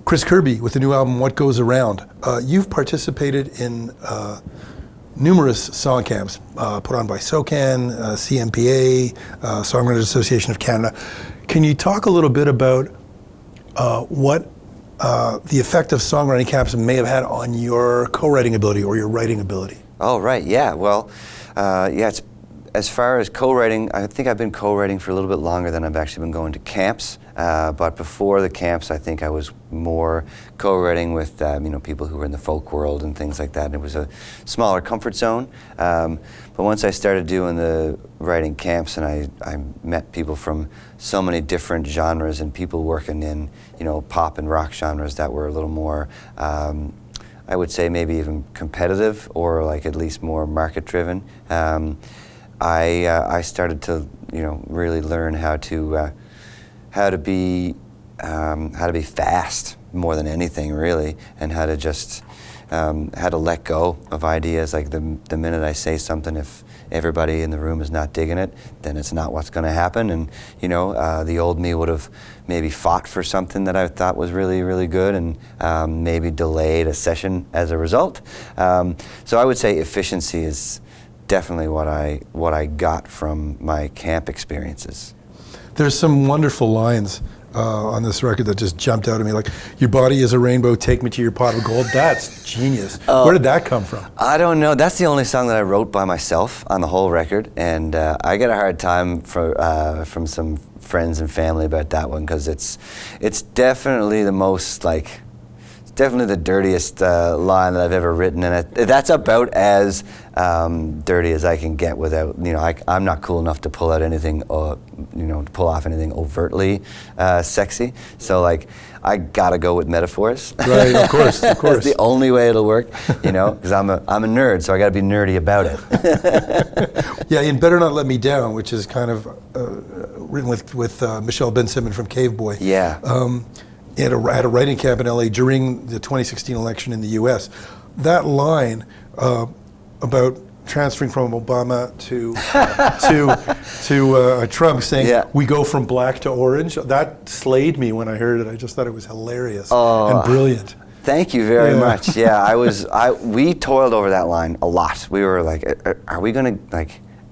Chris Kirby with the new album What Goes Around. You've participated in numerous song camps put on by SOCAN, CMPA, Songwriters Association of Canada. Can you talk a little bit about what the effect of songwriting camps may have had on your co-writing ability or your writing ability? Oh, right, yeah. Well, it's, as far as co-writing, I think I've been co-writing for a little bit longer than I've actually been going to camps. But before the camps, I think I was more co-writing with people who were in the folk world and things like that. And it was a smaller comfort zone. But once I started doing the writing camps, and I met people from so many different genres and people working in pop and rock genres that were a little more, I would say maybe even competitive or like at least more market driven. I started to really learn how to be fast more than anything really, and how to just how to let go of ideas. Like the minute I say something, if everybody in the room is not digging it, then it's not what's going to happen. And the old me would have maybe fought for something that I thought was really, really good, and maybe delayed a session as a result. So I would say efficiency is definitely what I got from my camp experiences. There's some wonderful lines on this record that just jumped out at me, like, your body is a rainbow, take me to your pot of gold. That's genius. Where did that come from? I don't know. That's the only song that I wrote by myself on the whole record, and I get a hard time from some friends and family about that one, because it's definitely the most, like, definitely the dirtiest line that I've ever written, and that's about as dirty as I can get without, I'm not cool enough to pull out anything, to pull off anything overtly sexy. So like, I gotta go with metaphors. Right, of course, of course. That's the only way it'll work, because I'm a nerd, so I gotta be nerdy about it. Yeah, in Better Not Let Me Down, which is kind of written with Michelle Ben-Simon from Cave Boy. Yeah. At a writing camp in LA during the 2016 election in the US. That line about transferring from Obama to Trump, saying we go from black to orange, that slayed me when I heard it. I just thought it was hilarious and brilliant. Thank you very much. Yeah, we toiled over that line a lot. We were like,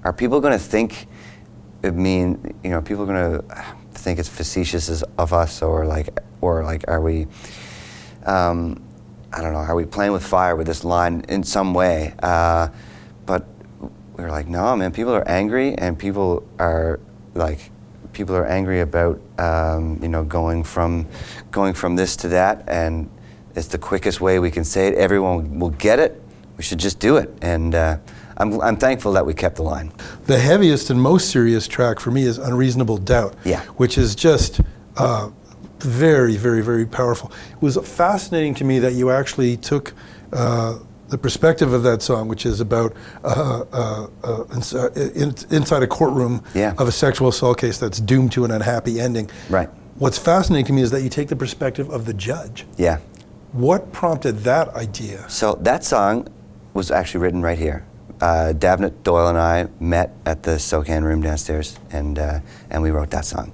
are people gonna think people gonna think it's facetious of us, or are we, I don't know, are we playing with fire with this line in some way? But we were like, no, man, people are angry, and people are angry about going from this to that, and it's the quickest way we can say it. Everyone will get it. We should just do it, and I'm thankful that we kept the line. The heaviest and most serious track for me is Unreasonable Doubt, which is just very, very, very powerful. It was fascinating to me that you actually took the perspective of that song, which is about inside a courtroom of a sexual assault case that's doomed to an unhappy ending. Right. What's fascinating to me is that you take the perspective of the judge. Yeah. What prompted that idea? So that song was actually written right here. Davnett Doyle and I met at the SOCAN room downstairs, and we wrote that song.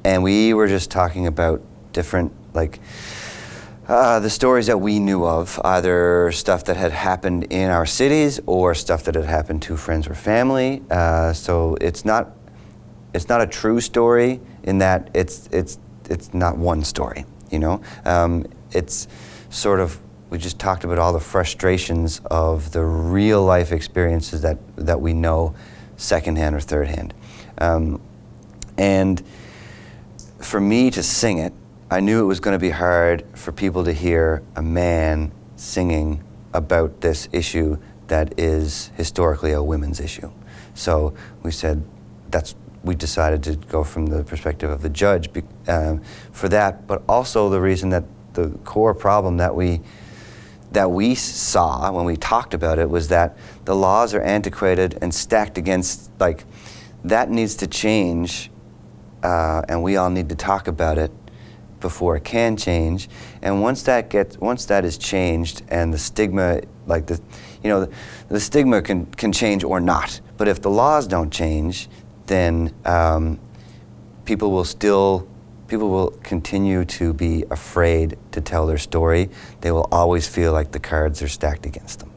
And we were just talking about different, the stories that we knew of, either stuff that had happened in our cities or stuff that had happened to friends or family. So it's not a true story in that it's not one story, It's sort of, we just talked about all the frustrations of the real life experiences that we know secondhand or thirdhand. And for me to sing it, I knew it was going to be hard for people to hear a man singing about this issue that is historically a women's issue. So we said, we decided to go from the perspective of the judge for that, but also the reason that the core problem that we saw when we talked about it was that the laws are antiquated and stacked against, that needs to change, and we all need to talk about it before it can change. And once that is changed, and the stigma, the stigma can change or not. But if the laws don't change, then people will still People will continue to be afraid to tell their story. They will always feel like the cards are stacked against them.